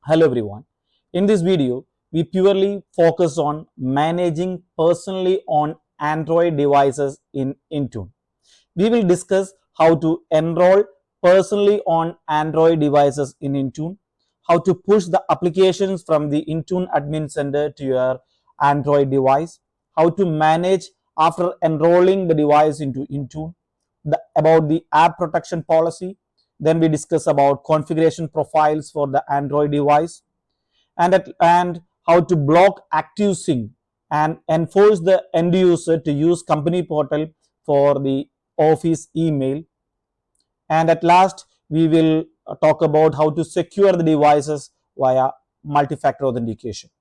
Hello everyone. In this video, we purely focus on managing personally on Android devices in Intune. We will discuss how to enroll personally on Android devices in Intune, how to push the applications from the Intune admin center to your Android device, how to manage after enrolling the device into Intune, about the app protection policy. Then we discuss about configuration profiles for the Android device, and how to block ActiveSync and enforce the end user to use company portal for the office email. And at last, we will talk about how to secure the devices via multi-factor authentication.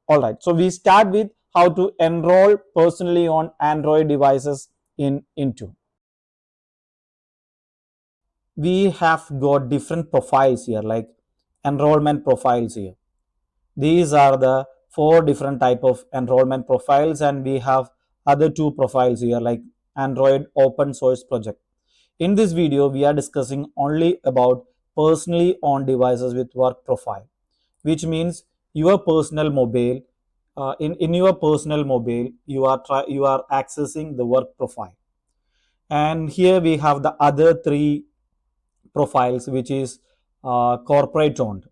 All right, so we start with how to enroll personally on Android devices in Intune. We have got different profiles here, like enrollment profiles here. These are the four different type of enrollment profiles, and we have other two profiles here, like Android open source project. In this video, we are discussing only about personally on devices with work profile, which means your personal mobile. In your personal mobile, you are accessing the work profile, and here we have the other three profiles, which is corporate owned.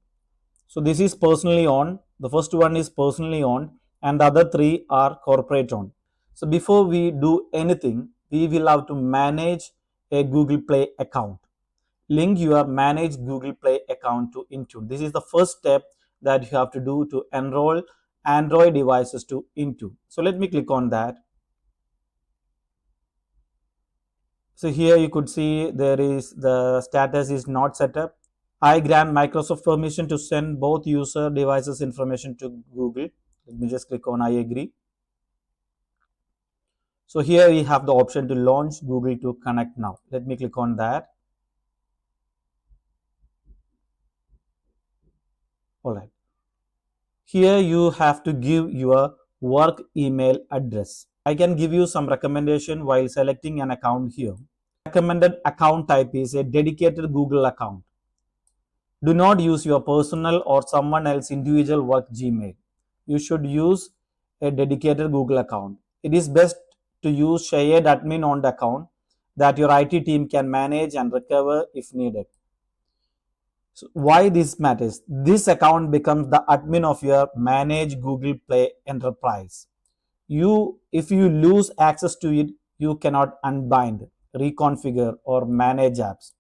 So this is personally owned. The first one is personally owned, and the other three are corporate owned. So before we do anything, we will have to manage a Google Play account. Link your manage Google Play account to Intune. This is the first step that you have to do to enroll Android devices to Intune. So let me click on that. So here you could see there is the status is not set up. I grant Microsoft permission to send both user devices information to Google. Let me just click on I agree. So here we have the option to launch Google to connect now. Let me click on that. All right. Here you have to give your work email address. I can give you some recommendation while selecting an account here. Recommended account type is a dedicated Google account. Do not use your personal or someone else's individual work Gmail. You should use a dedicated Google account. It is best to use shared admin on the account that your IT team can manage and recover if needed. So why this matters? This account becomes the admin of your managed Google Play enterprise. If you lose access to it, you cannot unbind, reconfigure, or manage apps.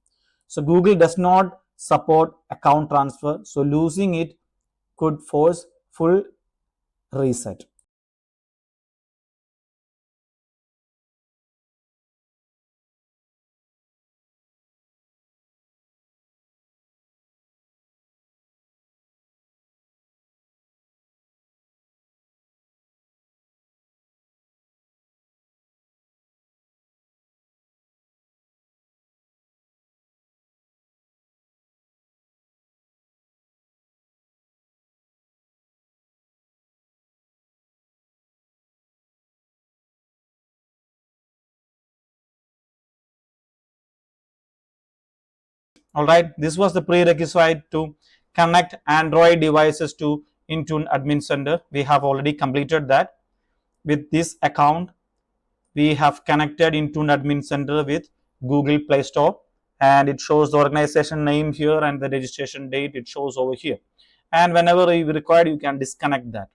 So Google does not support account transfer, so losing it could force full reset. All right, this was the prerequisite to connect Android devices to Intune Admin Center. We have already completed that. With this account, we have connected Intune Admin Center with Google Play Store, and it shows the organization name here and the registration date. It shows over here, and whenever you required, you can disconnect that.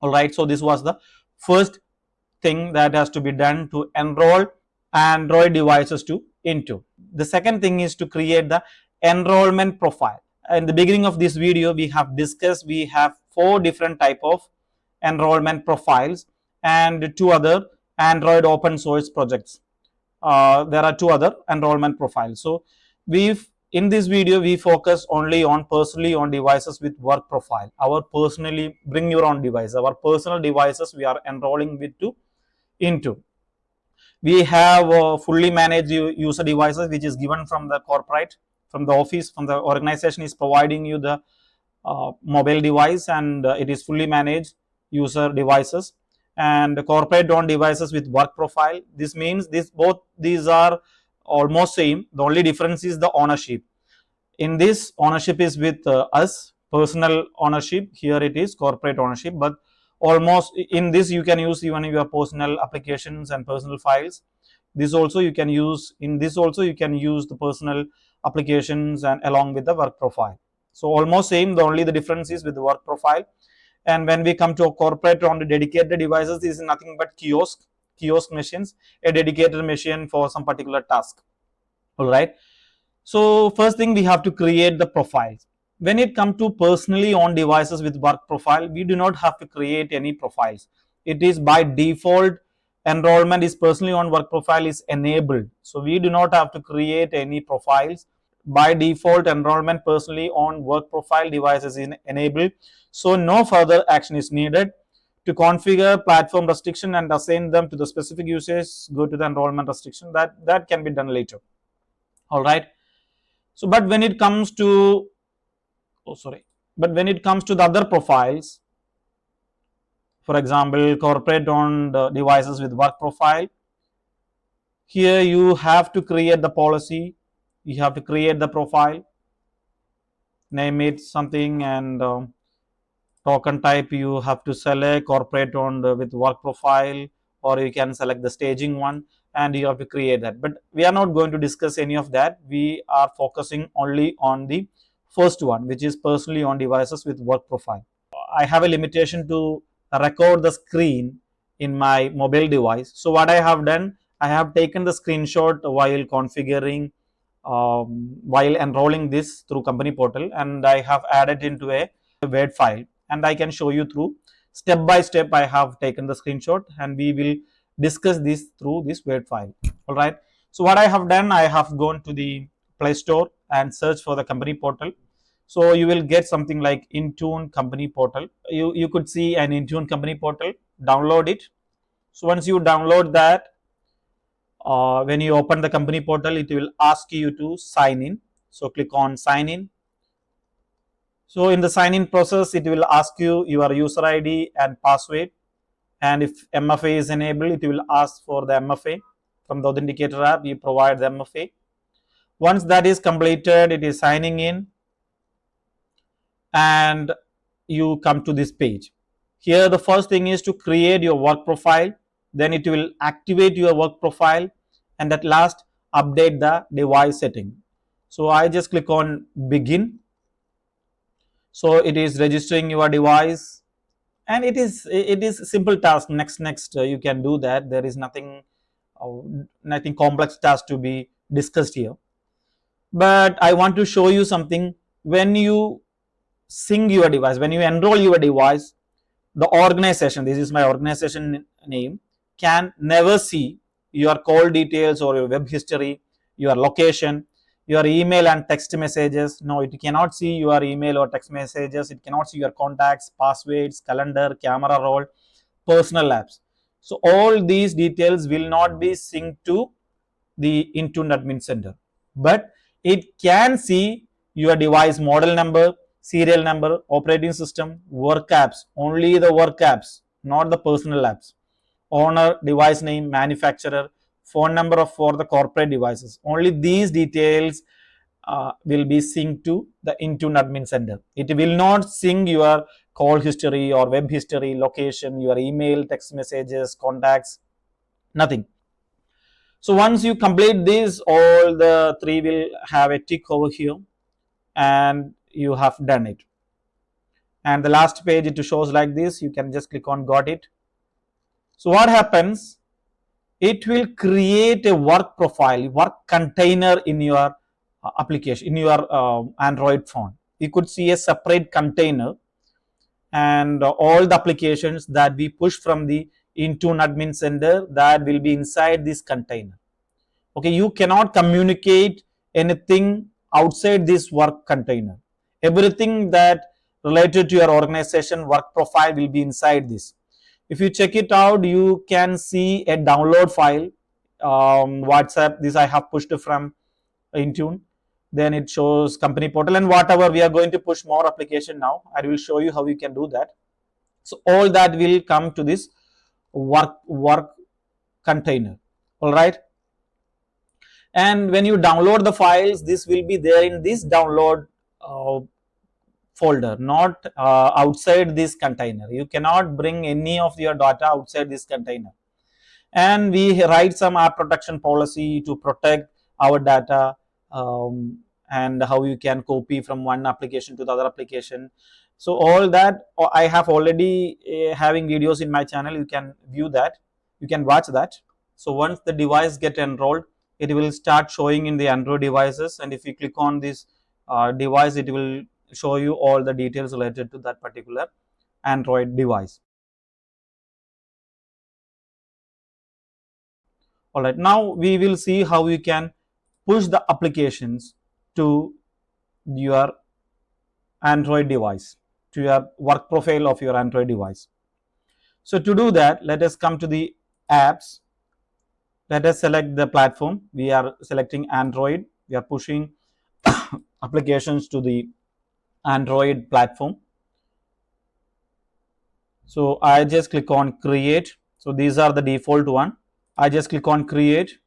All right, so this was the first thing that has to be done to enroll Android devices to Intune. The second thing is to create the enrollment profile. In the beginning of this video, we have discussed we have four different type of enrollment profiles and two other Android open source projects. There are two other enrollment profiles. So we've in this video we focus only on personally on devices with work profile. Our personally bring your own device, our personal devices we are enrolling with to into. We have fully managed user devices, which is given from the corporate, from the office, from the organization is providing you the mobile device, and it is fully managed user devices. And the corporate owned devices with work profile. This means both these are almost same. The only difference is the ownership. In this, ownership is with us personal ownership. Here it is corporate ownership, but almost in this you can use even your personal applications and personal files. This also you can use, in this also you can use the personal applications and along with the work profile. So almost same, the only the difference is with the work profile. And when we come to a corporate on the dedicated devices, this is nothing but kiosk machines, a dedicated machine for some particular task. All right. So first thing, we have to create the profiles. When it comes to personally owned devices with work profile, we do not have to create any profiles. It is by default, enrollment is personally owned work profile is enabled. So we do not have to create any profiles. By default, enrollment personally owned work profile devices is enabled. So no further action is needed. To configure platform restriction and assign them to the specific users, go to the enrollment restriction. That can be done later. All right. So, but when it comes to, but when it comes to the other profiles, for example, corporate owned devices with work profile, here you have to create the policy, you have to create the profile, name it something, and token type you have to select corporate owned with work profile, or you can select the staging one, and you have to create that. But we are not going to discuss any of that. We are focusing only on the first one, which is personally on devices with work profile. I have a limitation to record the screen in my mobile device. So what I have done, I have taken the screenshot while configuring, while enrolling this through company portal, and I have added into a Word file, and I can show you through step by step. I have taken the screenshot, and we will discuss this through this Word file. All right. So what I have done, I have gone to the Play Store and search for the company portal. So you will get something like Intune company portal. You could see an Intune company portal. Download it. So once you download that, when you open the company portal, it will ask you to sign in. So click on sign in. So in the sign in process, it will ask you your user ID and password. And if MFA is enabled, it will ask for the MFA. From the Authenticator app, you provide the MFA. Once that is completed, it is signing in, and you come to this page. Here the first thing is to create your work profile, then it will activate your work profile, and at last update the device setting. So I just click on begin. So it is registering your device, and it is simple task. Next you can do that. There is nothing complex task to be discussed here. But I want to show you something. When you sync your device, when you enroll your device, the organization, this is my organization name, can never see your call details or your web history, your location, your email and text messages. No, it cannot see your email or text messages. It cannot see your contacts, passwords, calendar, camera roll, personal apps. So all these details will not be synced to the Intune admin center, but it can see your device model number, serial number, operating system, work apps, only the work apps, not the personal apps, owner, device name, manufacturer, phone number for the corporate devices. Only these details will be synced to the Intune admin center. It will not sync your call history or web history, location, your email, text messages, contacts, nothing. So once you complete this, all the three will have a tick over here, and you have done it. And the last page, it shows like this. You can just click on got it. So what happens? It will create a work profile, work container in your application, in your Android phone. You could see a separate container, and all the applications that we push from the Intune admin center, that will be inside this container. Okay, you cannot communicate anything outside this work container. Everything that related to your organization work profile will be inside this. If you check it out, you can see a download file, WhatsApp. This I have pushed from Intune. Then it shows company portal, and whatever we are going to push more application now, I will show you how you can do that. So all that will come to this work container. All right. And when you download the files, this will be there in this download folder, not outside this container. You cannot bring any of your data outside this container. And we write some app protection policy to protect our data, and how you can copy from one application to the other application. So all that I have already having videos in my channel. You can view that, you can watch that. So once the device get enrolled, it will start showing in the Android devices, and if you click on this device, it will show you all the details related to that particular Android device. All right, now we will see how you can push the applications to your Android device, to your work profile of your Android device. So to do that, let us come to the apps. Let us select the platform. We are selecting Android. We are pushing applications to the Android platform. So I just click on create. So these are the default one. I just click on create,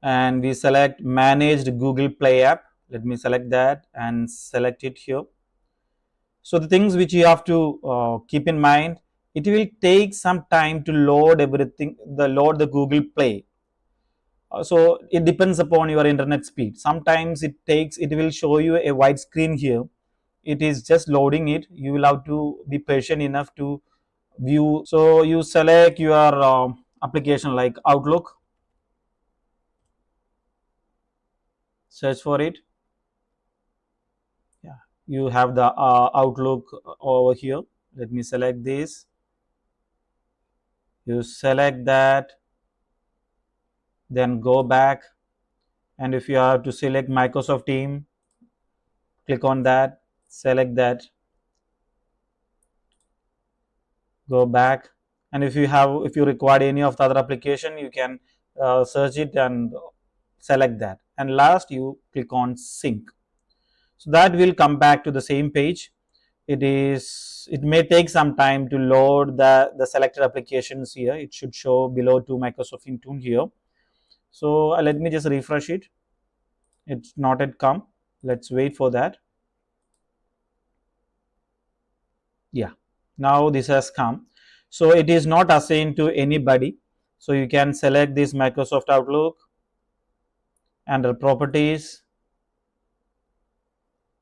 and we select managed Google Play app. Let me select that and select it here. So the things which you have to keep in mind, it will take some time to load everything, load the Google Play. So it depends upon your internet speed. Sometimes it will show you a white screen here. It is just loading it. You will have to be patient enough to view. So you select your application like Outlook, search for it. Yeah, you have the Outlook over here. Let me select this. You select that, then go back, and if you have to select Microsoft Team, click on that, select that, go back, and if you require any of the other application, you can search it and select that, and last you click on sync. So that will come back to the same page. It may take some time to load the selected applications here. It should show below to Microsoft Intune here. So let me just refresh it. It's not yet come. Let's wait for that. Yeah, now this has come. So it is not assigned to anybody. So you can select this Microsoft Outlook, under properties.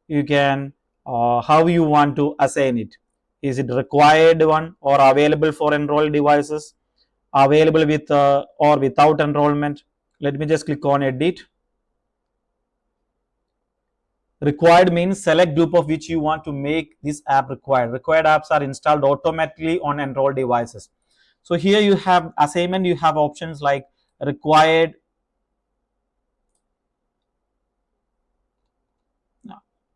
You can how you want to assign it. Is it required one or available for enrolled devices, available with or without enrollment? Let me just click on edit. Required means select group of which you want to make this app required. Required apps are installed automatically on enrolled devices. So here you have assignment, you have options like required.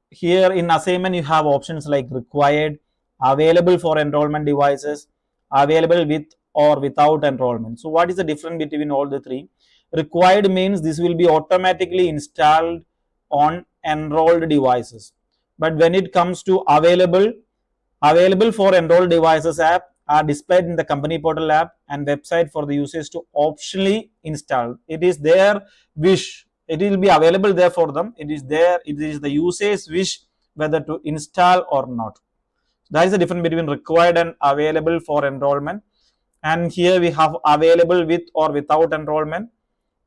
Here in assignment you have options like required, available for enrollment devices, available with or without enrollment. So what is the difference between all the three? Required means this will be automatically installed on enrolled devices, but when it comes to available for enrolled devices app are displayed in the company portal app and website for the users to optionally install. It is their wish. It will be available there for them. It is there. It is the user's wish whether to install or not. That is the difference between required and available for enrollment. And here we have available with or without enrollment,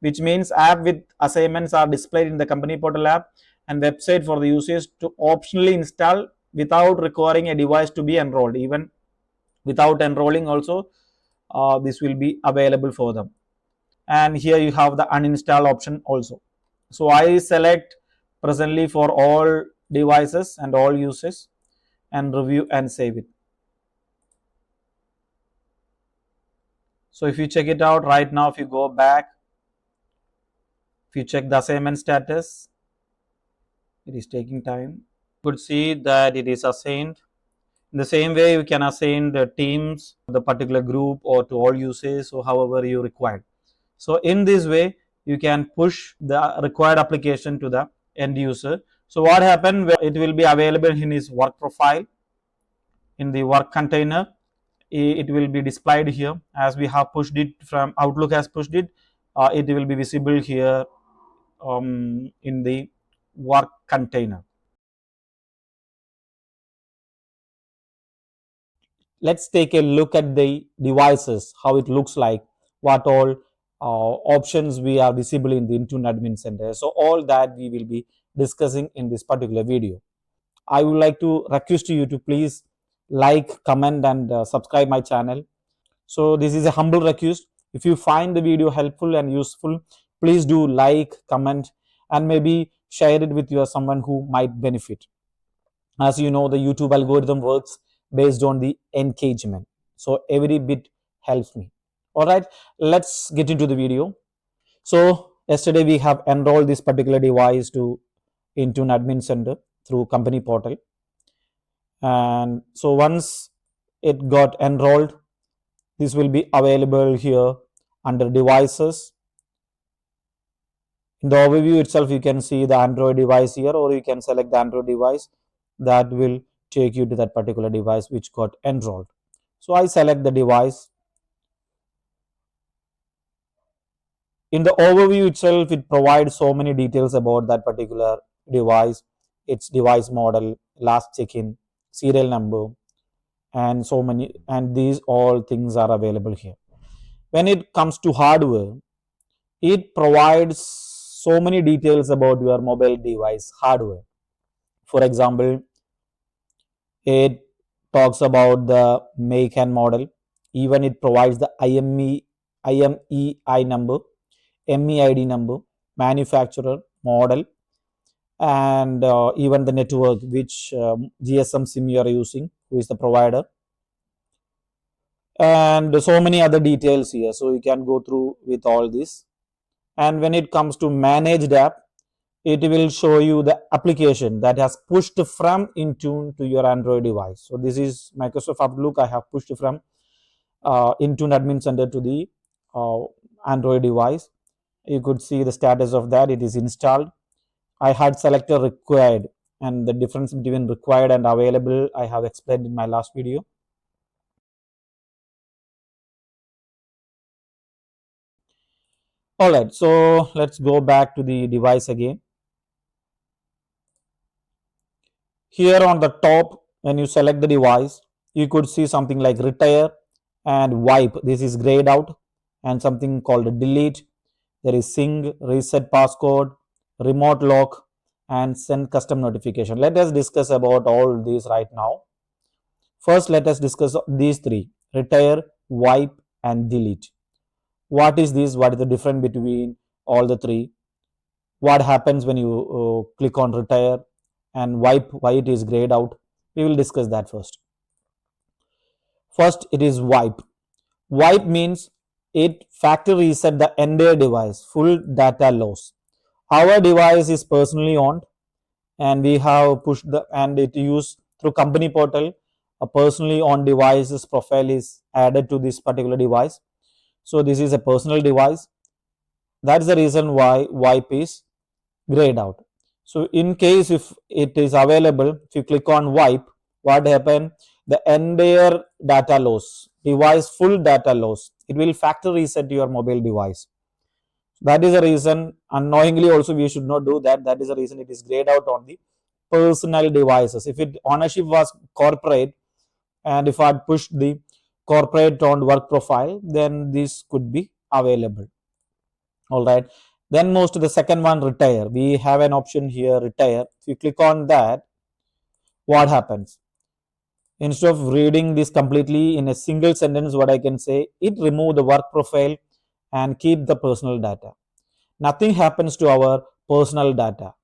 which means app with assignments are displayed in the company portal app and website for the users to optionally install without requiring a device to be enrolled. Even without enrolling also, this will be available for them. And here you have the uninstall option also. So I select presently for all devices and all users and review and save it. So if you check it out right now, if you go back, if you check the assignment status, it is taking time. You could see that it is assigned. In the same way, you can assign the teams, the particular group, or to all users, or however you require. So in this way, you can push the required application to the end user. So what happened? It will be available in his work profile, in the work container. It will be displayed here as we have pushed it from Outlook has pushed it. It will be visible here in the work container. let's take a look at the devices, how it looks like, what all options we are visible in the Intune Admin Center. So all that we will be discussing in this particular video. I would like to request you to please like, comment, and subscribe my channel. So this is a humble request. If you find the video helpful and useful, please do like, comment, and maybe share it with your someone who might benefit. As you know, the YouTube algorithm works based on the engagement. So every bit helps me. All right, let's get into the video. So yesterday we have enrolled this particular device to into an admin center through company portal. And so once it got enrolled, this will be available here under devices. In the overview itself, you can see the Android device here, or you can select the Android device that will take you to that particular device which got enrolled. So I select the device. In the overview itself, it provides so many details about that particular device, its device model, last check-in, serial number, and so many, and these all things are available here. When it comes to hardware, it provides so many details about your mobile device hardware. For example, it talks about the make and model. Even it provides the IMEI number, MEID number, manufacturer, model, and even the network, which GSM SIM you are using, who is the provider, and so many other details here. So you can go through with all this. And when it comes to managed app, it will show you the application that has pushed from Intune to your Android device. So this is Microsoft Outlook. I have pushed from Intune Admin Center to the uh, Android device. You could see the status of that. It is installed. I had selected required, and the difference between required and available I have explained in my last video. All right, so let's go back to the device again. Here on the top, when you select the device, you could see something like retire and wipe. This is grayed out, and something called delete. There is sync, reset passcode, remote lock, and send custom notification. Let us discuss about all these right now. First, let us discuss these three: retire, wipe, and delete. What is this? What is the difference between all the three? What happens when you click on retire, and wipe, why it is grayed out? We will discuss that first. First, it is wipe. Wipe means it factory reset the entire device, full data loss. Our device is personally owned, and we have pushed the and it used through company portal. A personally owned device's profile is added to this particular device. So this is a personal device. That's the reason why wipe is grayed out. So in case if it is available, if you click on wipe, what happen? The entire data loss, device full data loss. It will factory reset your mobile device. That is the reason, unknowingly also we should not do that. That is the reason it is grayed out on the personal devices. If it ownership was corporate, and if I had pushed the corporate on work profile, then this could be available. All right. Then moves to the second one, retire. We have an option here, retire. If you click on that, what happens? Instead of reading this completely in a single sentence, what I can say, it remove the work profile and keep the personal data. Nothing happens to our personal data.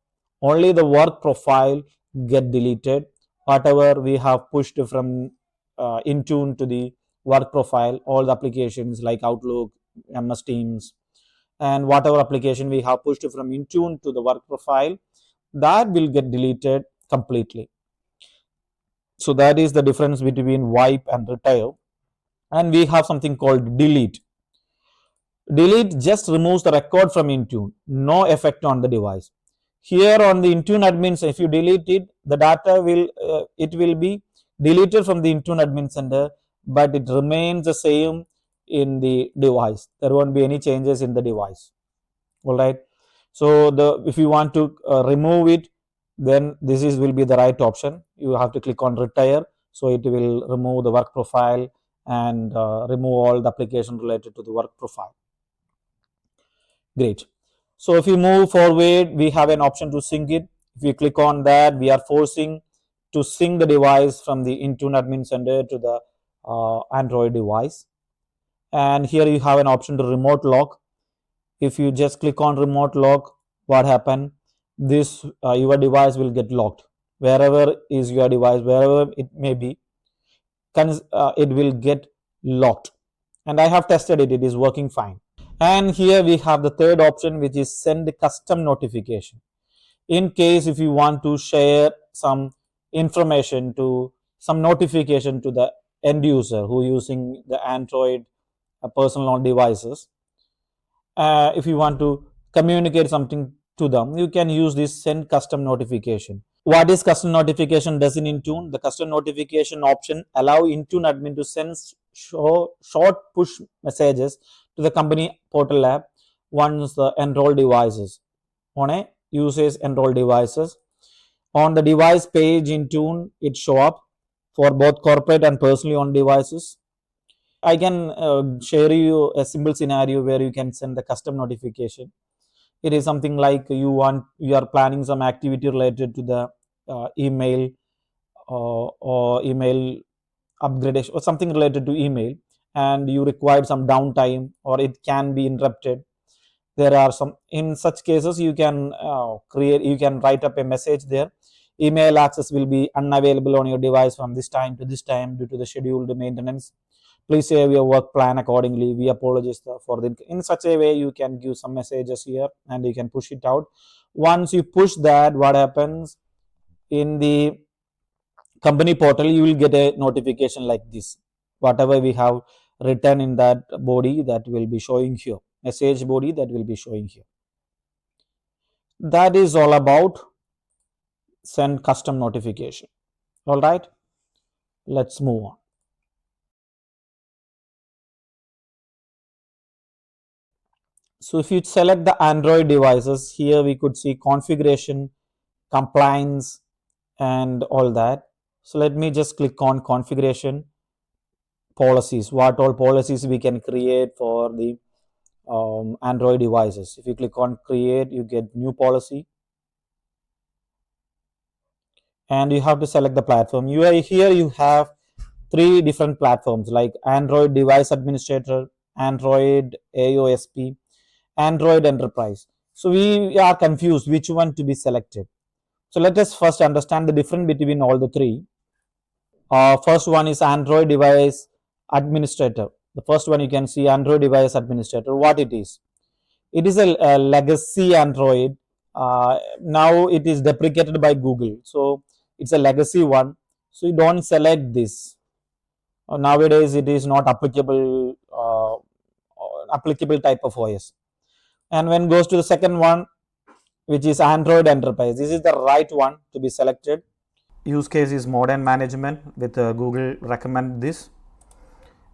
Only the work profile get deleted. Whatever we have pushed from Intune to the work profile, all the applications like Outlook, MS Teams, and whatever application we have pushed from Intune to the work profile, that will get deleted completely. So that is the difference between wipe and retire. And we have something called delete. Delete just removes the record from Intune, no effect on the device. Here on the Intune admin, if you delete it, the data will be deleted from the Intune admin center, but it remains the same in the device. There won't be any changes in the device. All right. So the if you want to remove it, then this is will be the right option. You have to click on retire. So it will remove the work profile and remove all the application related to the work profile. Great. So if you move forward, we have an option to sync it. If you click on that, we are forcing to sync the device from the Intune admin center to the Android device. And here you have an option to remote lock. If you just click on remote lock, what happen? This your device will get locked. Wherever is your device, wherever it may be, it will get locked. And I have tested it, it is working fine. And here we have the third option, which is send custom notification. In case if you want to share some information to some notification to the end user who using the Android personal on devices, if you want to communicate something to them, you can use this send custom notification. What is custom notification does in Intune? The custom notification option allow Intune admin to send short push messages to the company portal app once the enroll devices on a uses enroll devices. On the device page in Tune, it show up for both corporate and personally on devices. I can share you a simple scenario where you can send the custom notification. It is something like you are planning some activity related to the email or email upgradation or something related to email, and you require some downtime or it can be interrupted. There are some, in such cases you can you can write up a message there. Email access will be unavailable on your device from this time to this time due to the scheduled maintenance. Please save your work plan accordingly. We apologize for the, in such a way you can give some messages here and you can push it out. Once you push that, what happens in the company portal, you will get a notification like this. Whatever we have written in that body, that will be showing here, message body that will be showing here. That is all about send custom notification. All right, let's move on. So if you select the Android devices, here we could see configuration, compliance, and all that. So let me just click on configuration, policies, what all policies we can create for the Android devices. If you click on create, you get new policy and you have to select the platform. Here you have three different platforms like Android device administrator, Android AOSP, Android enterprise. So we are confused which one to be selected. So let us first understand the difference between all the three. First one is Android device administrator. The first one you can see Android device administrator. What it is? It is a legacy Android. Now it is deprecated by Google. So it's a legacy one. So you don't select this. Nowadays it is not applicable type of OS. And when goes to the second one, which is Android enterprise, this is the right one to be selected. Use case is modern management with Google recommend this,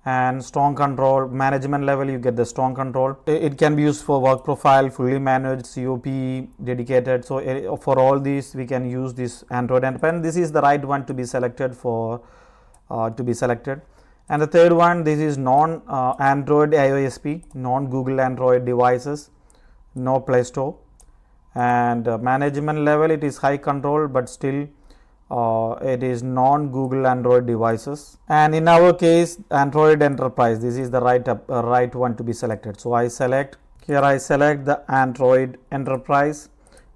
and strong control management level, you get the strong control. It can be used for work profile, fully managed, COP, dedicated. So for all these we can use this Android enterprise, and this is the right one to be selected for And the third one, this is non Android IOSP, non Google Android devices, no Play Store, and management level it is high control, but still it is non Google Android devices. And in our case Android enterprise, this is the right one to be selected. So I select the Android enterprise.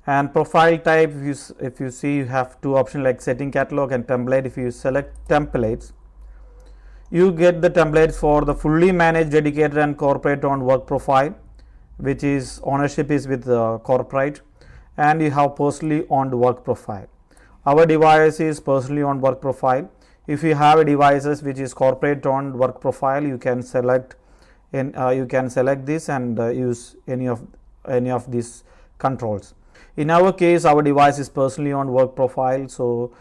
And profile type, if you see, you have two options like setting catalog and template. If you select templates, you get the templates for the fully managed, dedicated, and corporate owned work profile, which is ownership is with the corporate, and you have personally owned work profile. Our device is personally owned work profile. If you have devices which is corporate owned work profile, you can select this and use any of these controls. In our case, our device is personally owned work profile, so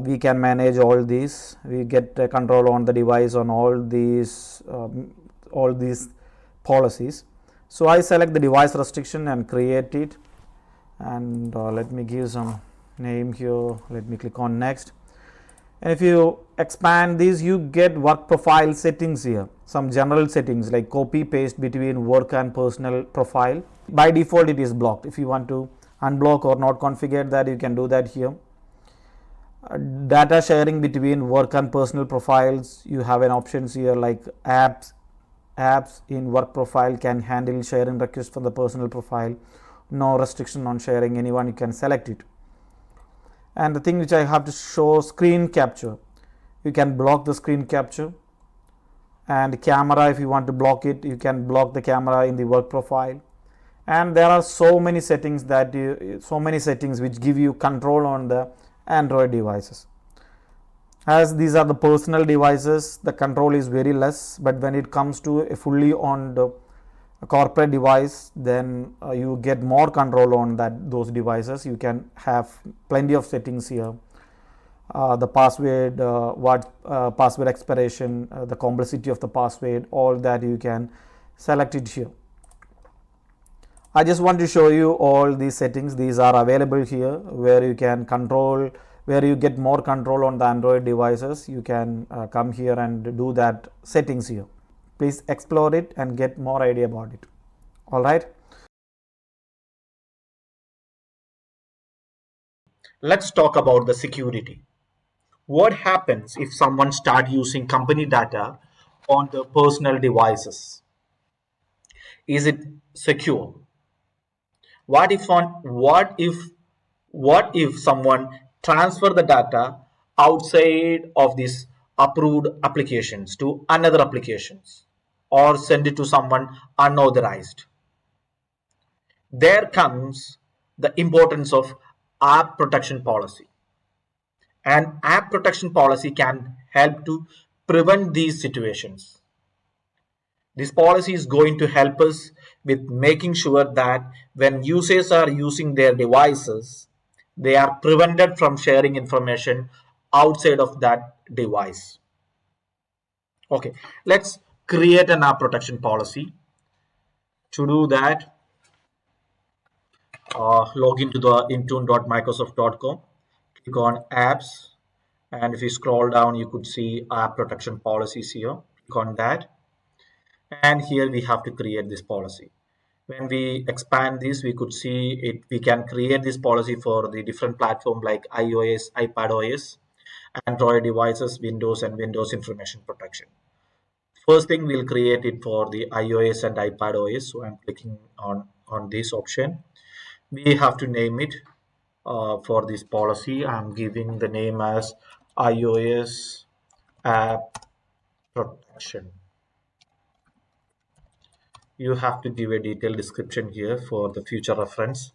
we can manage all these. We get control on the device on all these policies. So I select the device restriction and create it, and let me give some name here. Let me click on next. And if you expand these, you get work profile settings here, some general settings like copy paste between work and personal profile. By default it is blocked. If you want to unblock or not configure that, you can do that here. Data sharing between work and personal profiles, you have an options here like apps in work profile can handle sharing requests for the personal profile. No restriction on sharing, anyone you can select it. And the thing which I have to show, screen capture, you can block the screen capture. And camera, if you want to block it, you can block the camera in the work profile. And there are so many settings which give you control on the Android devices. As these are the personal devices, the control is very less, but when it comes to a fully owned corporate device, then you get more control on those devices. You can have plenty of settings here. The password, password expiration, the complexity of the password, all that you can select it here. I just want to show you all these settings. These are available here where you can control, where you get more control on the Android devices. You can come here and do that settings here. Please explore it and get more idea about it. All right. Let's talk about the security. What happens if someone start using company data on their personal devices? Is it secure? What if someone transfer the data outside of these approved applications to another applications or send it to someone unauthorized? There comes the importance of app protection policy. An app protection policy can help to prevent these situations. This policy is going to help us with making sure that when users are using their devices, they are prevented from sharing information outside of that device. Okay, let's create an app protection policy. To do that, log into the intune.microsoft.com, click on apps, and if you scroll down, you could see app protection policies here. Click on that, and here we have to create this policy. When we expand this, we could see it, we can create this policy for the different platform like iOS, iPadOS, Android devices, Windows, and Windows information protection. First thing, we'll create it for the iOS and iPadOS. So I'm clicking on this option. We have to name it. For this policy, I'm giving the name as iOS app protection. You have to give a detailed description here for the future reference.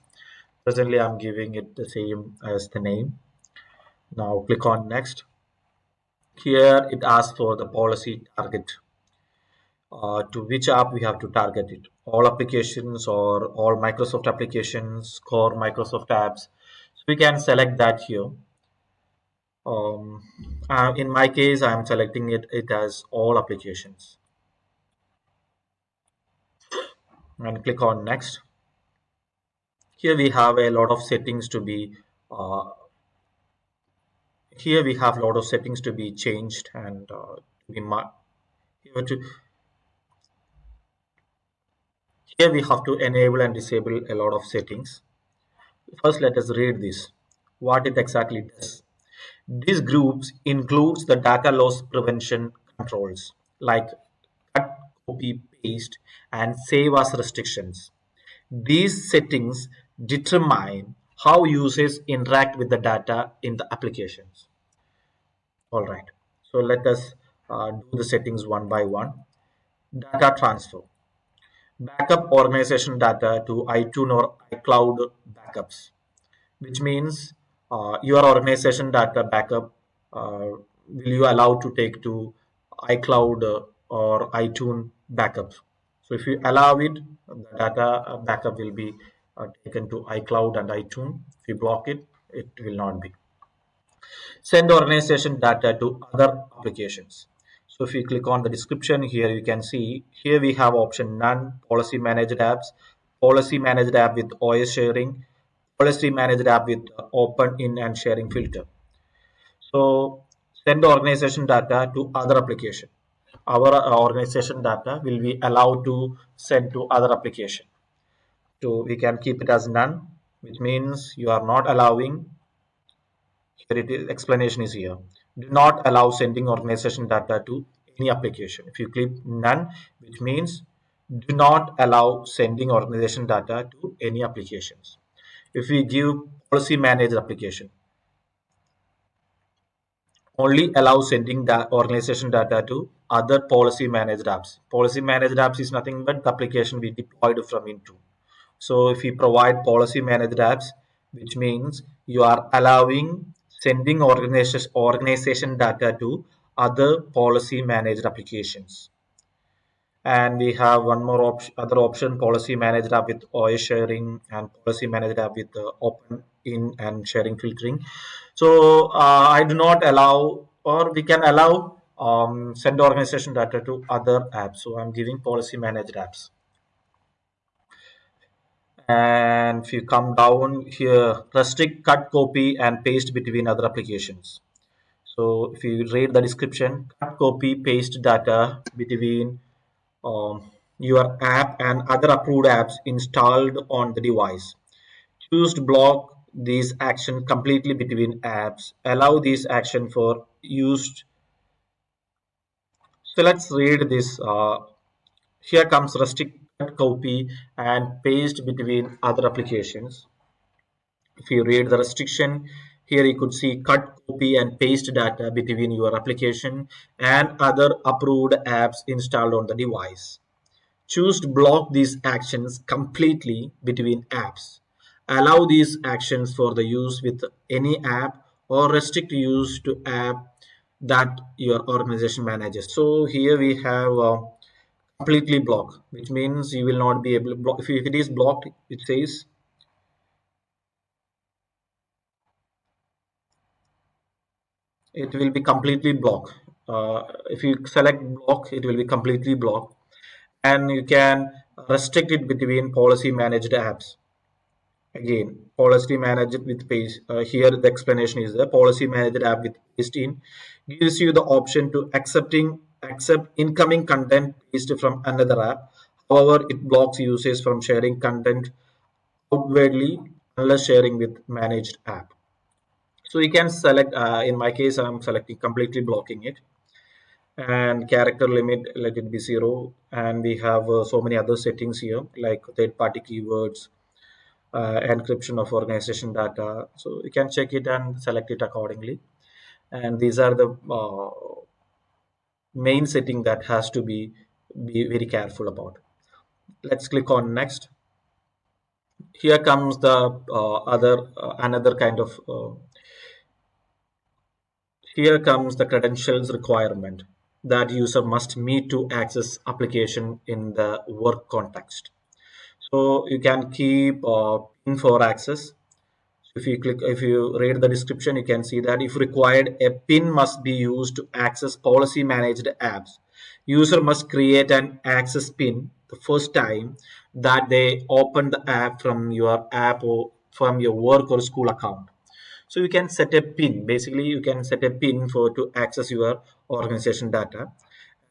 Presently, I'm giving it the same as the name. Now click on next. Here it asks for the policy target. To which app we have to target it. All applications or all Microsoft applications, core Microsoft apps. So we can select that here. In my case, I'm selecting it as all applications. And click on next. Here we have a lot of settings to be here we have a lot of settings to be changed and here, to, here we have to enable and disable a lot of settings. First, let us read this, what it exactly does. These groups includes the data loss prevention controls like cut, copy, paste, and save as restrictions. These settings determine how users interact with the data in the applications. All right. So let us do the settings one by one. Data transfer. Backup organization data to iTunes or iCloud backups, which means your organization data backup will you allow to take to iCloud or iTunes backups. So if you allow it, the data backup will be taken to iCloud and iTunes. If you block it, it will not be. Send organization data to other applications. So if you click on the description here, you can see here we have option none, policy managed apps, policy managed app with OS sharing, policy managed app with open in and sharing filter. So send organization data to other application. Our organization data will be allowed to send to other application. So we can keep it as none, which means you are not allowing. Here it is, explanation is here. Do not allow sending organization data to any application. If you click none, which means do not allow sending organization data to any applications. If we give policy manager application, only allow sending the organization data to other policy managed apps. Policy managed apps is nothing but the application we deployed from Intune. So if you provide policy managed apps, which means you are allowing sending organization data to other policy managed applications. And we have one more other option, policy managed app with OS sharing and policy managed app with open in and sharing filtering. So I do not allow, or we can allow send organization data to other apps. So I'm giving policy managed apps. And if you come down here, restrict, cut, copy, and paste between other applications. So if you read the description, cut, copy, paste data between your app and other approved apps installed on the device. Choose to block these action completely between apps. Allow these action for used. So let's read this. Here comes restrict, cut, copy, and paste between other applications. If you read the restriction, here you could see cut, copy, and paste data between your application and other approved apps installed on the device. Choose to block these actions completely between apps. Allow these actions for the use with any app or restrict use to app that your organization manages. So here we have completely block, which means you will not be able to block. If it is blocked, it says it will be completely blocked. If you select block, it will be completely blocked, and you can restrict it between policy managed apps. Again, policy managed with paste. Here the explanation is the policy managed app with paste in gives you the option to accept incoming content paste from another app. However, it blocks users from sharing content outwardly unless sharing with managed app. So you can select, in my case, I'm selecting completely blocking it, and character limit, let it be 0. And we have so many other settings here like third party keywords, encryption of organization data. So you can check it and select it accordingly. And these are the main setting that has to be very careful about. Let's click on next. Here comes the other another kind of here comes the credentials requirement that user must meet to access application in the work context. So you can keep pin for access. If you read the description, you can see that if required, a PIN must be used to access policy managed apps. User must create an access PIN the first time that they open the app from your app or from your work or school account. So you can set a PIN. Basically, you can set a PIN for to access your organization data.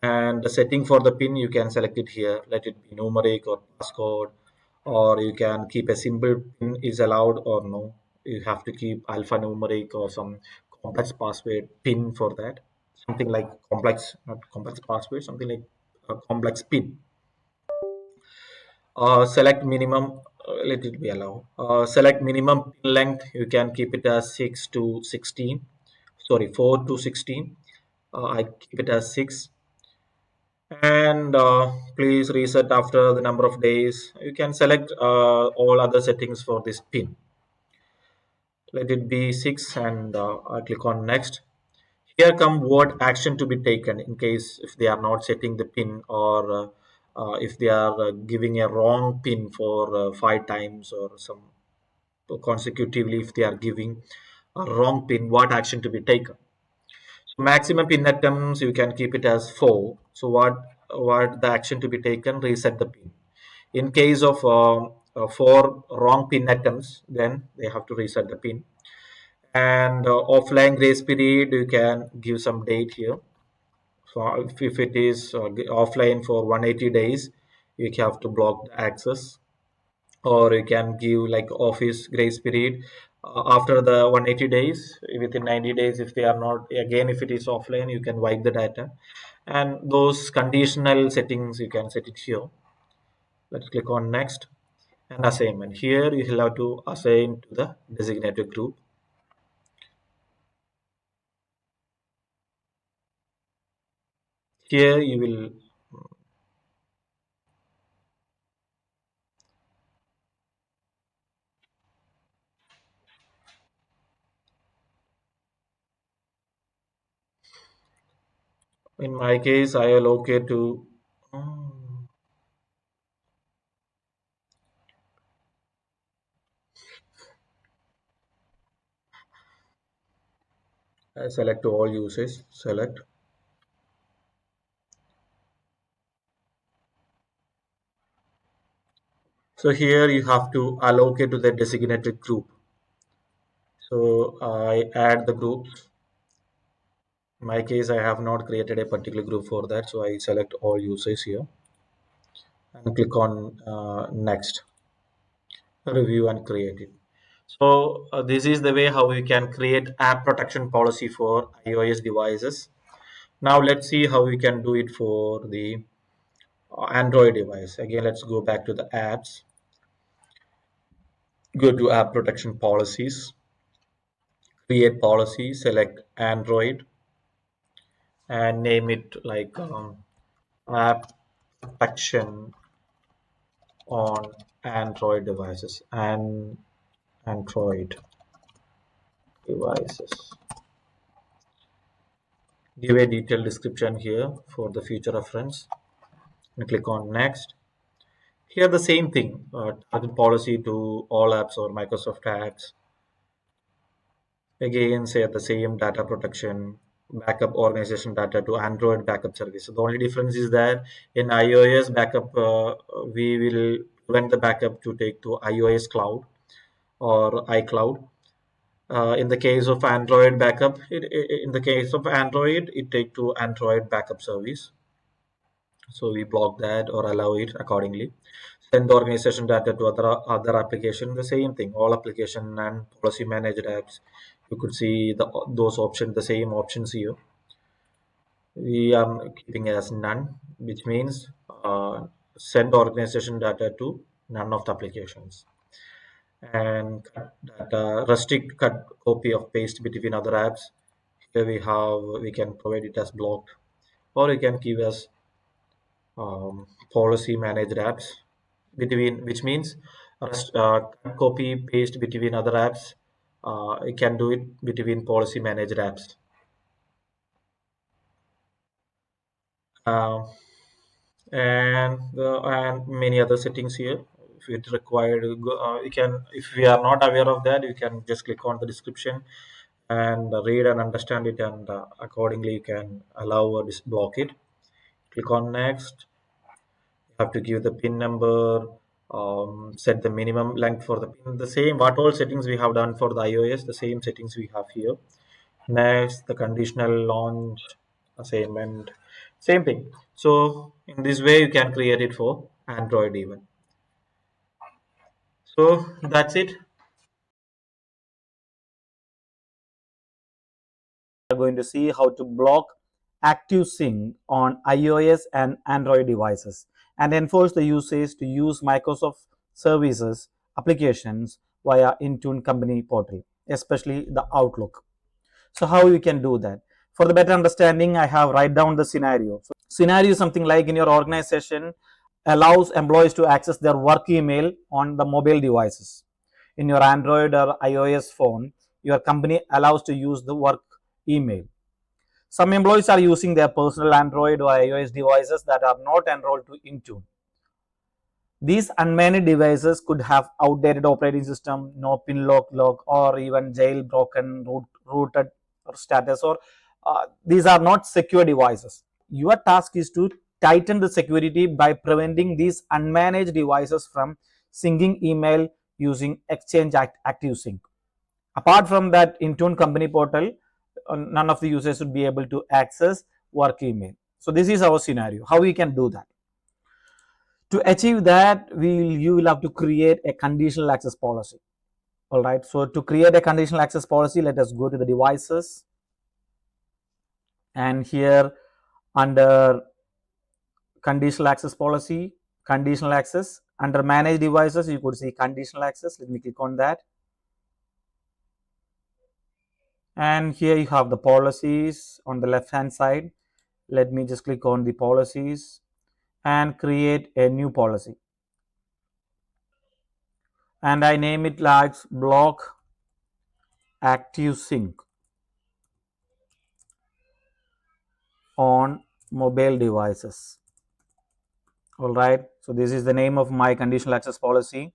And the setting for the PIN, you can select it here. Let it be numeric or passcode, or you can keep a simple PIN is allowed or no. You have to keep alphanumeric or some complex password PIN for that. Something like complex, not complex password, something like a complex PIN. Select minimum, let it be allowed. Select minimum pin length. You can keep it as 6 to 16. Sorry, 4 to 16. I keep it as 6. And please reset after the number of days. You can select all other settings for this pin. Let it be 6, and I click on next. Here come what action to be taken in case if they are not setting the pin, or if they are giving a wrong pin for 5 times or some consecutively. If they are giving a wrong pin, what action to be taken? So maximum pin attempts, you can keep it as 4. So what the action to be taken? Reset the pin. In case of 4 wrong pin attempts, then they have to reset the pin. And offline grace period, you can give some date here. So if it is offline for 180 days, you have to block the access, or you can give like office grace period after the 180 days. Within 90 days, if they are not, again if it is offline, you can wipe the data. And those conditional settings you can set it here. Let's click on next. And assignment, here you will have to assign to the designated group. Here you will, in my case I allocate to, um, I select all users, select. So here you have to allocate to the designated group. So I add the groups. In my case, I have not created a particular group for that. So I select all users here and click on next, review and create it. So this is the way how we can create app protection policy for iOS devices. Now let's see how we can do it for the Android device. Again, let's go back to the apps, go to app protection policies, create policy, select Android, and name it like app protection on Android devices and Android devices. Give a detailed description here for the future reference and click on next. Here the same thing, target policy to all apps or Microsoft apps. Again, say the same data protection, backup organization data to Android backup service. So the only difference is that in iOS backup, we will prevent the backup to take to iOS cloud or iCloud. In the case of Android backup, in the case of Android, it take to Android backup service. So we block that or allow it accordingly. Send the organization data to other application. The same thing, all application and policy managed apps. You could see those options, the same options here. We are keeping as none, which means send organization data to none of the applications. And cut data, restrict cut copy of paste between other apps. Here we can provide it as blocked, or you can give us policy managed apps between, which means copy paste between other apps. You can do it between policy managed apps. Uh, and many other settings here. If it required, you can. If we are not aware of that, you can just click on the description and read and understand it, and accordingly you can allow or block it. Click on next. You have to give the pin number, set the minimum length for the pin. The same what all settings we have done for the iOS, the same settings we have here. Next, the conditional launch assignment, same thing. So in this way, you can create it for Android even. So that's it. Are going to see how to block ActiveSync on iOS and Android devices and enforce the usage to use Microsoft services applications via Intune company portal, especially the Outlook. So how you can do that? For the better understanding, I have write down the scenario. So scenario is something like in your organization allows employees to access their work email on the mobile devices. In your Android or iOS phone, your company allows to use the work email. Some employees are using their personal Android or iOS devices that are not enrolled to Intune. These unmanaged devices could have outdated operating system, no pin lock, or even jailbroken rooted or status, or these are not secure devices. Your task is to tighten the security by preventing these unmanaged devices from syncing email using Exchange ActiveSync. Apart from that Intune company portal, none of the users would be able to access work email. So this is our scenario. How we can do that? To achieve that, you will have to create a conditional access policy. All right. So to create a conditional access policy, let us go to the devices, and here under conditional access policy, conditional access, under manage devices, you could see conditional access. Let me click on that. And here you have the policies on the left hand side. Let me just click on the policies and create a new policy. And I name it like block ActiveSync on mobile devices. All right. So this is the name of my conditional access policy,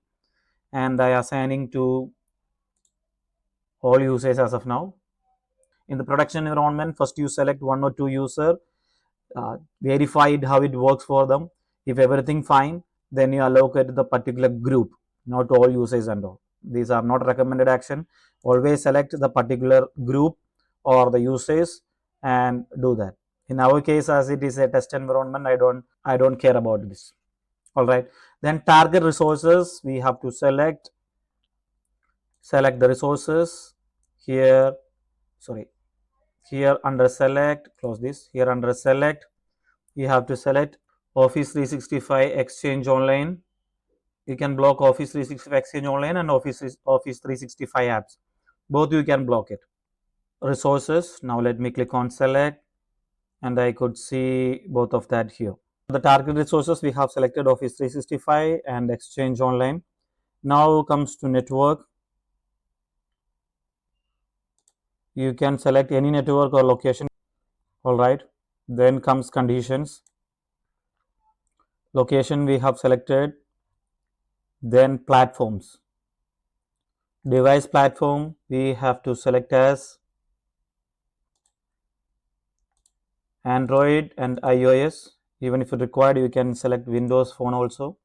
and I assigning to all users as of now. In the production environment, first you select one or two user, verified how it works for them. If everything fine, then you allocate the particular group, not all users and all. These are not recommended action. Always select the particular group or the users and do that. In our case, as it is a test environment, I don't care about this. All right. Then target resources, we have to select the resources here. Sorry, here under select, close this. Here under select, you have to select Office 365 Exchange Online. You can block Office 365 Exchange Online and Office 365 apps. Both you can block it. Resources. Now let me click on select, and I could see both of that here. The target resources, we have selected Office 365 and Exchange Online. Now comes to network. You can select any network or location. All right. Then comes conditions. Location we have selected. Then platforms. Device platform we have to select as Android and iOS. Even if required, you can select Windows Phone also.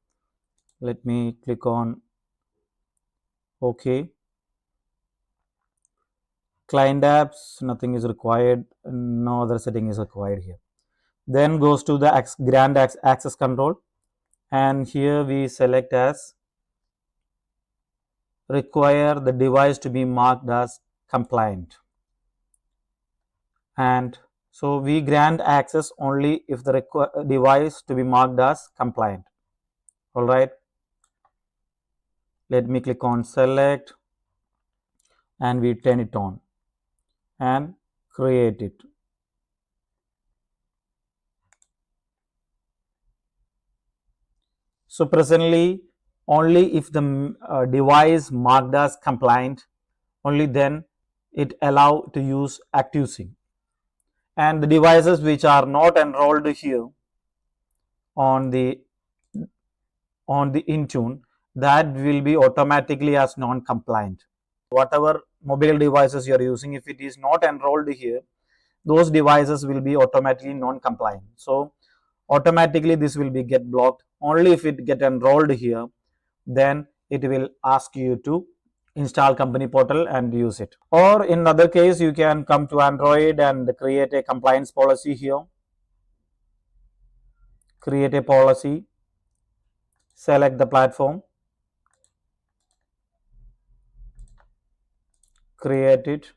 Let me click on OK. Client apps, nothing is required. No other setting is required here. Then goes to the grant access control, and here we select as require the device to be marked as compliant. And so we grant access only if the device to be marked as compliant. All right. Let me click on select, and we turn it on and create it. So presently, only if the device marked as compliant, only then it allow to use ActiveSync. And the devices which are not enrolled here on the Intune, that will be automatically as non-compliant. Whatever mobile devices you are using, if it is not enrolled here, those devices will be automatically non-compliant. So automatically this will be get blocked. Only if it get enrolled here, then it will ask you to install company portal and use it. Or in other case, you can come to Android and create a compliance policy here. Create a policy, select the platform, create it,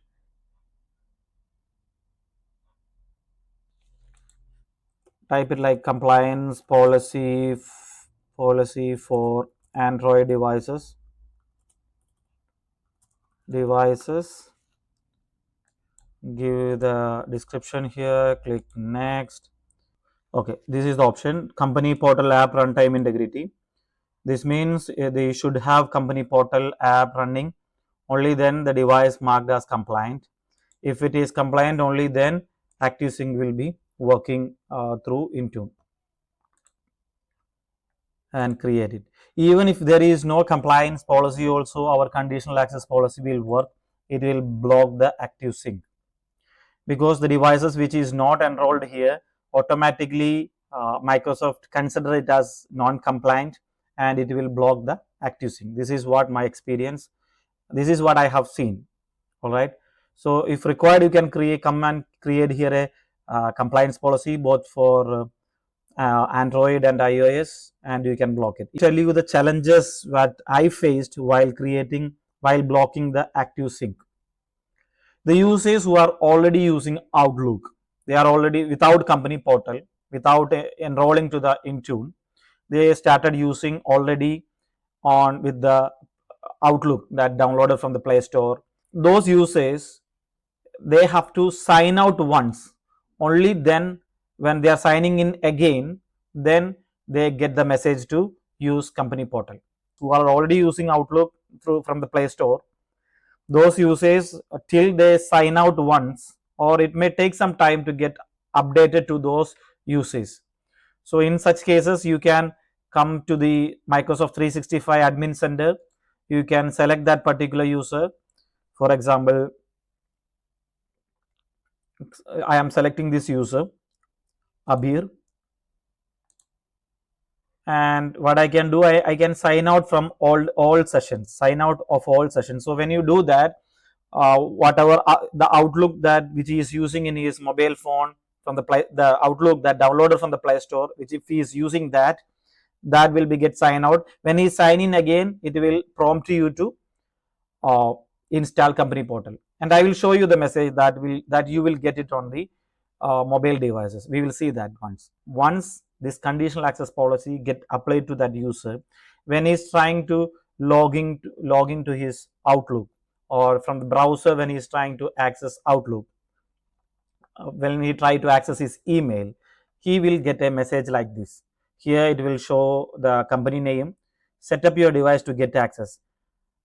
type it like compliance policy for Android devices. Give the description here, click next. Okay, this is the option, company portal app runtime integrity. This means they should have company portal app running, only then the device marked as compliant. If it is compliant, only then ActiveSync will be working through Intune, and create it. Even if there is no compliance policy also, our conditional access policy will work. It will block the ActiveSync, because the devices which is not enrolled here, automatically Microsoft consider it as non-compliant, and it will block the ActiveSync. This is what my experience, this is what I have seen. All right. So if required, you can come and create here a compliance policy both for Android and iOS, and you can block it. I'll tell you the challenges that I faced while blocking the ActiveSync. The users who are already using Outlook, they are already without company portal, without enrolling to the Intune, they started using already on with the Outlook that downloaded from the Play Store. Those users, they have to sign out once. Only then, when they are signing in again, then they get the message to use company portal. Who are already using Outlook through from the Play Store, those users till they sign out once, or it may take some time to get updated to those uses. So in such cases, you can come to the Microsoft 365 admin center. You can select that particular user. For example, I am selecting this user, Abir, and what I can do, I can sign out from all sessions, sign out of all sessions. So when you do that, whatever the Outlook that which he is using in his mobile phone from the Outlook that downloaded from the Play Store, which if he is using that, that will be get sign out. When he sign in again, it will prompt you to uh, install company portal, and I will show you the message that you will get it on the mobile devices. We will see that once this conditional access policy get applied to that user, when he's trying to log into his Outlook, or from the browser when he's trying to access Outlook, when he try to access his email, he will get a message like this. Here it will show the company name. Set up your device to get access.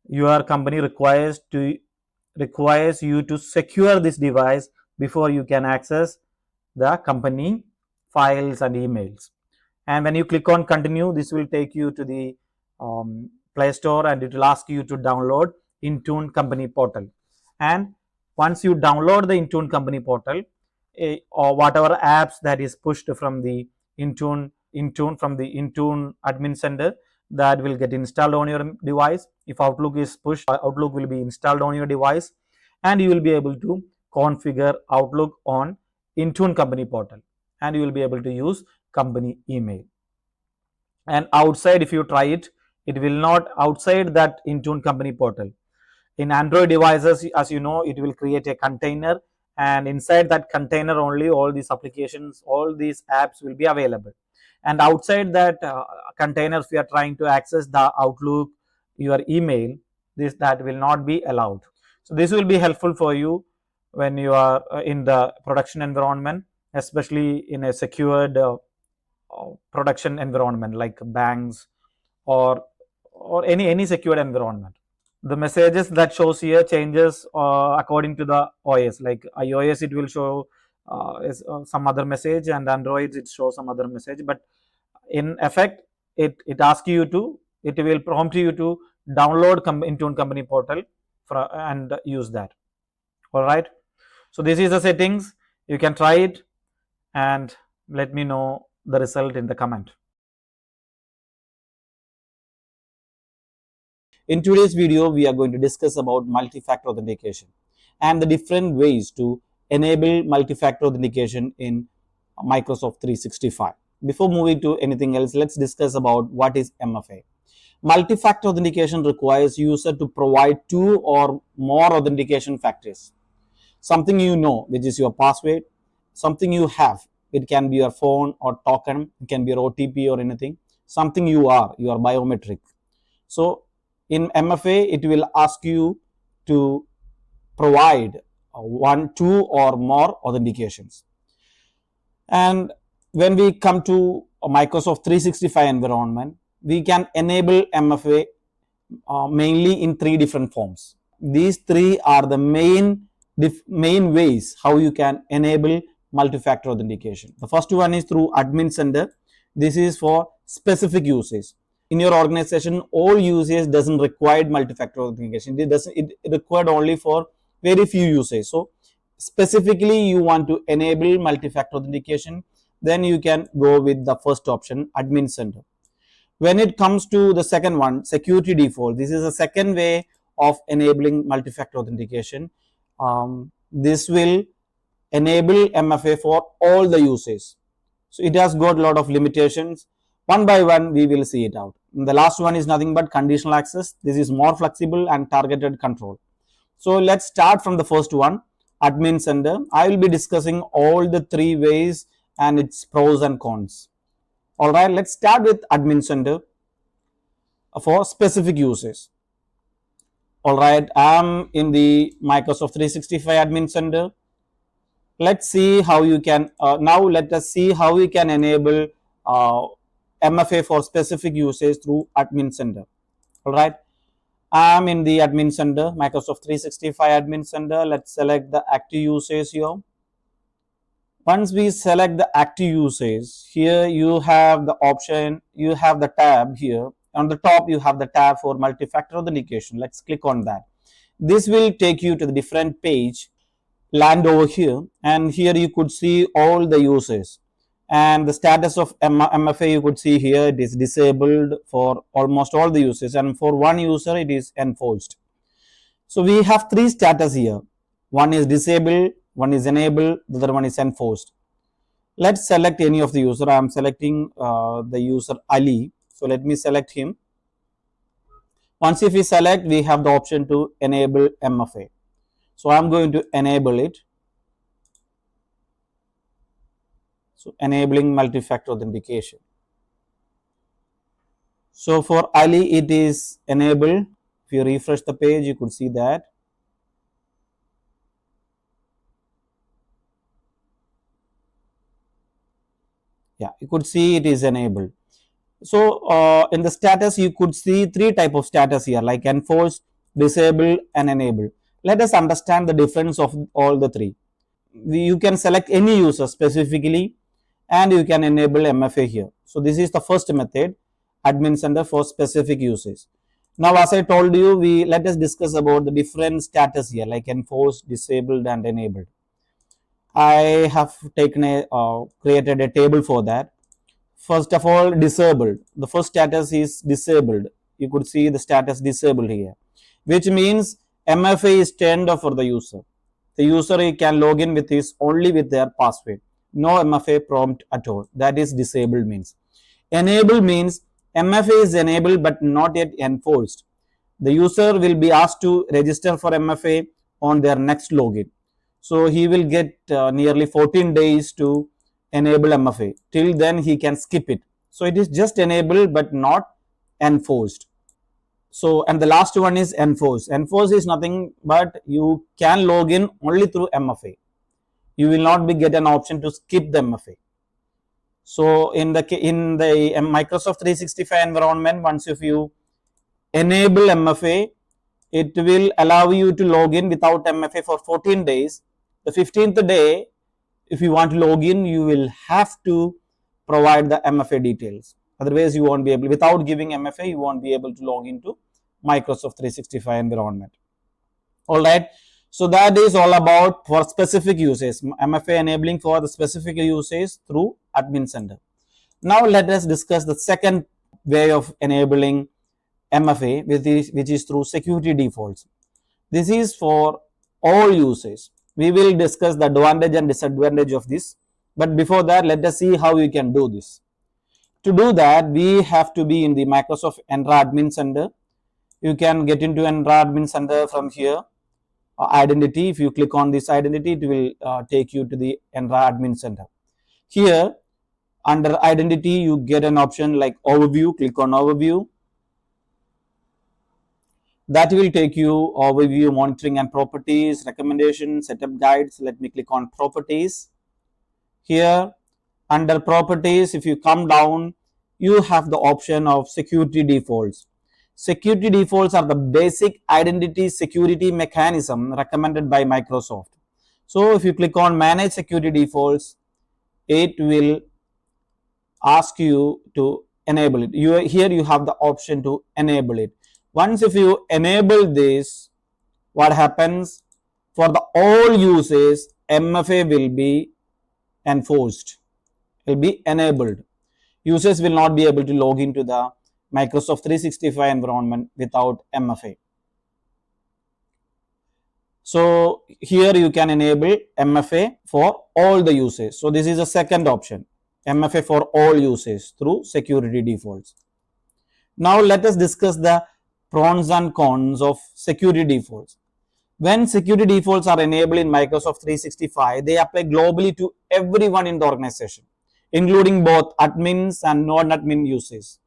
Your company requires you to secure this device before you can access the company files and emails. And when you click on continue, this will take you to the Play Store, and it will ask you to download Intune company portal. And once you download the Intune company portal, or whatever apps that is pushed from the Intune admin center, that will get installed on your device. If Outlook is pushed, Outlook will be installed on your device, and you will be able to configure Outlook on Intune company portal, and you will be able to use company email. And outside, if you try it, it will not outside that Intune company portal. In Android devices, as you know, it will create a container, and inside that container only all these applications, all these apps will be available. And outside that container, if you are trying to access the Outlook, your email, this that will not be allowed. So this will be helpful for you when you are in the production environment, especially in a secured production environment like banks, or any secured environment. The messages that shows here changes according to the OS. Like iOS, it will show some other message, and Android it shows some other message. But in effect, it asks you to, it will prompt you to download Intune company portal and use that. All right. So this is the settings. You can try it and let me know the result in the comment. In today's video, we are going to discuss about multi-factor authentication and the different ways to enable multi-factor authentication in Microsoft 365. Before moving to anything else, let's discuss about what is MFA. Multi-factor authentication requires user to provide two or more authentication factors. Something you know, which is your password, something you have, it can be your phone or token, it can be your OTP or anything, something you are, your biometric. So in MFA, it will ask you to provide one, two, or more authentications. And when we come to a Microsoft 365 environment, we can enable MFA mainly in three different forms. These three are the main ways how you can enable multi-factor authentication. The first one is through admin center. This is for specific uses. In your organization, all users doesn't require multi-factor authentication. It required only for very few users. So specifically you want to enable multi-factor authentication, then you can go with the first option, admin center. When it comes to the second one, security default, this is a second way of enabling multi-factor authentication. this will enable MFA for all the users. So it has got a lot of limitations. One by one, we will see it out. And the last one is nothing but conditional access. This is more flexible and targeted control. So let's start from the first one, admin center. I will be discussing all the three ways and its pros and cons. All right, let's start with admin center for specific uses. All right, I'm in the Microsoft 365 admin center. Let's see how you can, now let us see how we can enable MFA for specific uses through admin center. All right, I'm in the admin center, Microsoft 365 admin center. Let's select the active uses here. Once we select the active uses, here you have the option, you have the tab here. On the top, you have the tab for multi-factor authentication. Let's click on that. This will take you to the different page, land over here, and here you could see all the uses. And the status of MFA, you could see here, it is disabled for almost all the users, and for one user, it is enforced. So we have three status here. One is disabled, one is enabled, the other one is enforced. Let's select any of the user. I am selecting the user Ali. So let me select him. Once if we select, we have the option to enable MFA. So I'm going to enable it. So enabling multi-factor authentication. So for Ali, it is enabled. If you refresh the page, you could see that. Yeah, you could see it is enabled. So in the status, you could see three type of status here, like enforced, disabled, and enabled. Let us understand the difference of all the three. You can select any user specifically, and you can enable MFA here. So this is the first method, admin center for specific uses. Now, as I told you, let us discuss about the different status here, like enforced, disabled, and enabled. I have taken created a table for that. First of all, disabled. The first status is disabled. You could see the status disabled here, which means MFA is turned off for the user. The user can log in with his only with their password. No MFA prompt at all. That is disabled means. Enable means MFA is enabled but not yet enforced. The user will be asked to register for MFA on their next login. So he will get nearly 14 days to enable MFA. Till then he can skip it. So it is just enabled but not enforced. So, and the last one is enforced. Enforced is nothing but you can log in only through MFA. You will not be get an option to skip the MFA. So in the Microsoft 365 environment, once if you enable MFA, it will allow you to log in without MFA for 14 days. The 15th day, if you want to log in, you will have to provide the MFA details. Otherwise, you won't be able, without giving MFA, you won't be able to log into Microsoft 365 environment. All right. So that is all about for specific uses, MFA enabling for the specific uses through admin center. Now let us discuss the second way of enabling MFA, which is through security defaults. This is for all users. We will discuss the advantage and disadvantage of this. But before that, let us see how we can do this. To do that, we have to be in the Microsoft Entra Admin Center. You can get into Entra Admin Center from here. Identity, if you click on this identity, it will take you to the Enra Admin Center. Here, under identity, you get an option like overview. Click on overview. That will take you overview, monitoring and properties, recommendations, setup guides. Let me click on properties. Here, under properties, if you come down, you have the option of security defaults. Security defaults are the basic identity security mechanism recommended by Microsoft. So if you click on manage security defaults, it will ask you to enable it. Here you have the option to enable it. Once if you enable this, what happens for the all users, MFA will be enforced, will be enabled. Users will not be able to log into the Microsoft 365 environment without MFA. So here you can enable MFA for all the users. So this is a second option, MFA for all users through security defaults. Now let us discuss the pros and cons of security defaults. When security defaults are enabled in Microsoft 365, they apply globally to everyone in the organization, including both admins and non-admin users.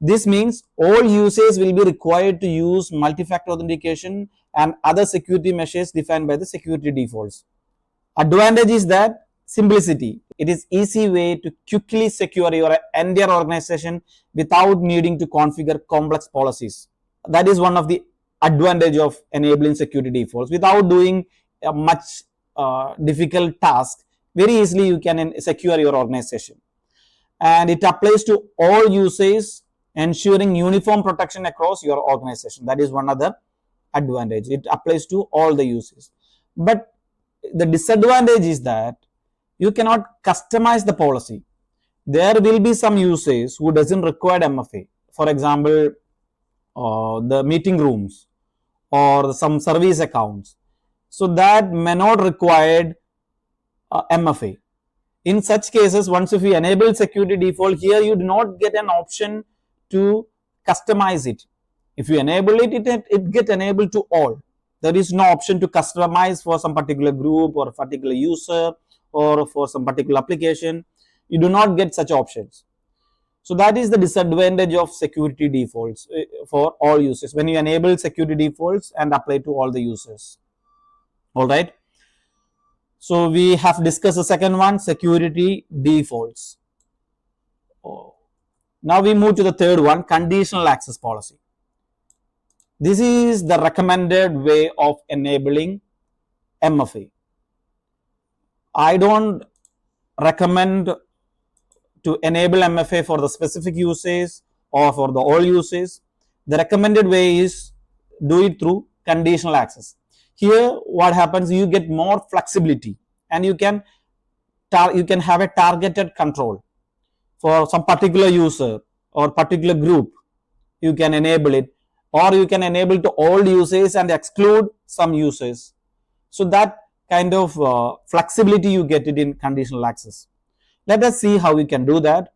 This means all users will be required to use multi-factor authentication and other security measures defined by the security defaults. Advantage is that simplicity. It is easy way to quickly secure your entire organization without needing to configure complex policies. That is one of the advantage of enabling security defaults. Without doing a much difficult task, very easily you can secure your organization. And it applies to all users, ensuring uniform protection across your organization. That is one other advantage. It applies to all the users. But the disadvantage is that you cannot customize the policy. There will be some users who doesn't require MFA. For example, the meeting rooms or some service accounts. So that may not require MFA. In such cases, once if you enable security default, here you do not get an option to customize it. If you enable it, it get enabled to all. There is no option to customize for some particular group or particular user or for some particular application. You do not get such options. So that is the disadvantage of security defaults for all users when you enable security defaults and apply to all the users. All right. So we have discussed the second one, security defaults. Now we move to the third one, conditional access policy. This is the recommended way of enabling MFA. I don't recommend to enable MFA for the specific users or for the all users. The recommended way is do it through conditional access. Here what happens, you get more flexibility and you can have a targeted control for some particular user or particular group. You can enable it, or you can enable to all users and exclude some users. So that kind of flexibility you get it in conditional access. Let us see how we can do that.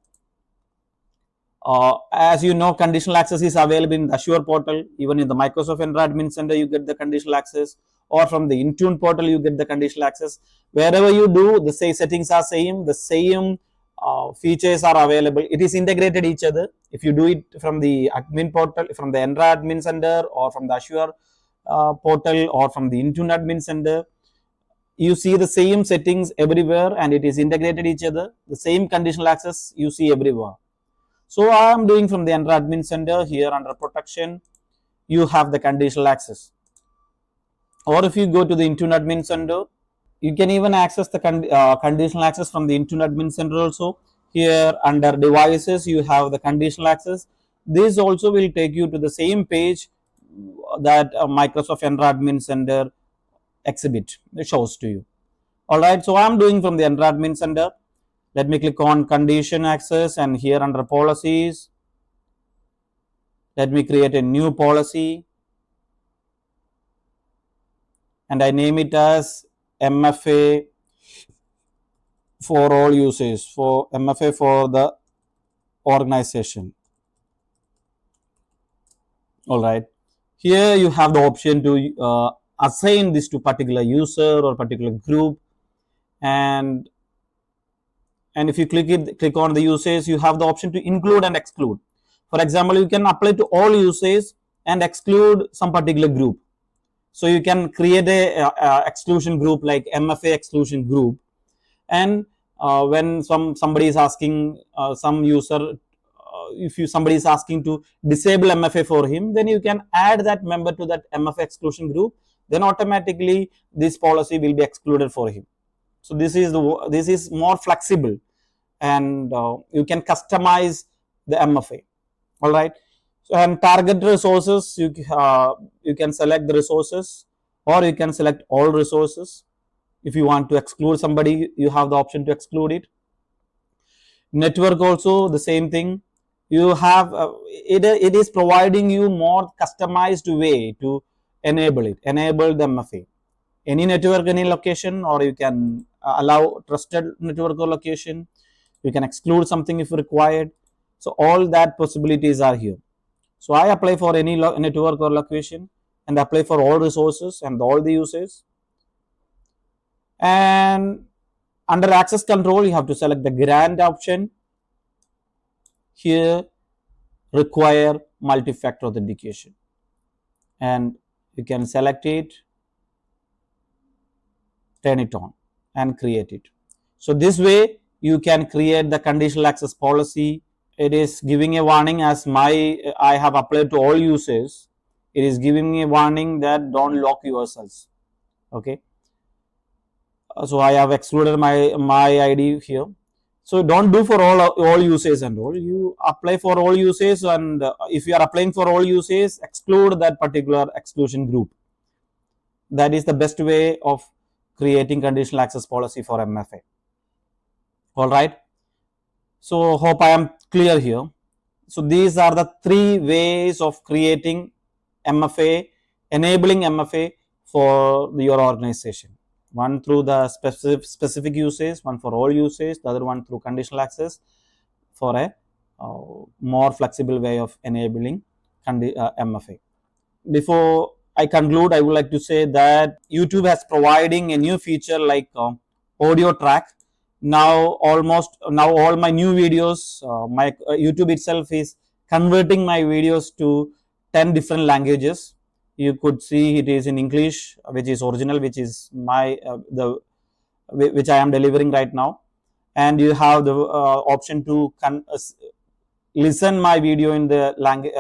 As you know, conditional access is available in the Azure portal. Even in the Microsoft Enroll Admin Center, you get the conditional access, or from the Intune portal, you get the conditional access. Wherever you do, the same settings are same, the same features are available. It is integrated each other. If you do it from the admin portal, from the Enroll Admin Center, or from the Azure portal, or from the Intune Admin Center, you see the same settings everywhere and it is integrated each other. The same conditional access you see everywhere. So I am doing from the Enroll Admin Center. Here under protection, you have the conditional access. Or if you go to the Intune Admin Center, you can even access the conditional access from the Intune Admin Center also. Here under devices, you have the conditional access. This also will take you to the same page that Microsoft Enroll Admin Center exhibit shows to you. All right, so I'm doing from the Enroll Admin Center. Let me click on condition access, and here under policies, let me create a new policy and I name it as MFA for all users, for MFA for the organization. All right, here you have the option to assign this to particular user or particular group, and if you click on the users, you have the option to include and exclude. For example, you can apply to all users and exclude some particular group. So you can create a exclusion group like MFA exclusion group, and when somebody is asking some user, if somebody is asking to disable MFA for him, then you can add that member to that MFA exclusion group. Then automatically this policy will be excluded for him. So this is more flexible, and you can customize the MFA. All right. So, and target resources, you can select the resources, or you can select all resources. If you want to exclude somebody, you have the option to exclude it. Network also the same thing. You have it is providing you more customized way to enable the MFA. any network, any location, or you can allow trusted network or location. You can exclude something if required. So all that possibilities are here. So I apply for any network or location and apply for all resources and all the uses. And under access control, you have to select the grant option. Here, require multi-factor authentication, and you can select it, turn it on, and create it. So this way you can create the conditional access policy. It is giving a warning as I have applied to all users. It is giving me a warning that don't lock yourselves. Okay. So I have excluded my ID here. So don't do for all users and all. You apply for all users, and if you are applying for all users, exclude that particular exclusion group. That is the best way of creating conditional access policy for MFA. All right. So hope I am clear here. So these are the three ways of creating MFA, enabling MFA for your organization. One through the specific uses, one for all uses, the other one through conditional access for a more flexible way of enabling MFA. Before I conclude, I would like to say that YouTube has providing a new feature like audio track. Now all my new videos, my YouTube itself is converting my videos to 10 different languages. You could see it is in English, which is original, which is which I am delivering right now, and you have the option to listen my video in the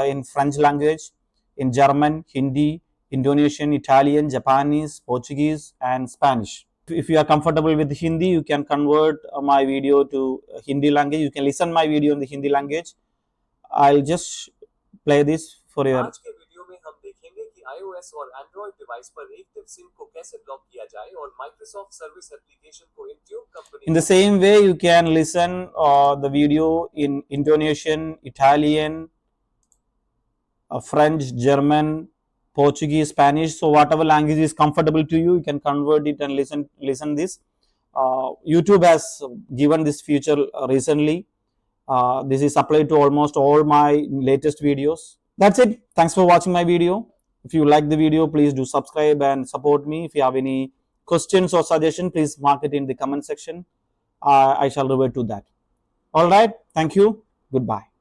in French language, in German, Hindi, Indonesian, Italian, Japanese, Portuguese, and Spanish. If you are comfortable with Hindi, you can convert my video to Hindi language. You can listen my video in the Hindi language. I'll just play this for your. आज के video में हम देखेंगे कि iOS और Android device पर ActiveSync को कैसे ब्लॉक किया जाए और Microsoft सर्विस एप्लीकेशन को Intune company. In the same way, you can listen the video in Indonesian, Italian, French, German, Portuguese, Spanish. So whatever language is comfortable to you, you can convert it and listen this. YouTube has given this feature recently. This is applied to almost all my latest videos. That's it. Thanks for watching my video. If you like the video, please do subscribe and support me. If you have any questions or suggestions, please mark it in the comment section. I shall revert to that. All right. Thank you. Goodbye.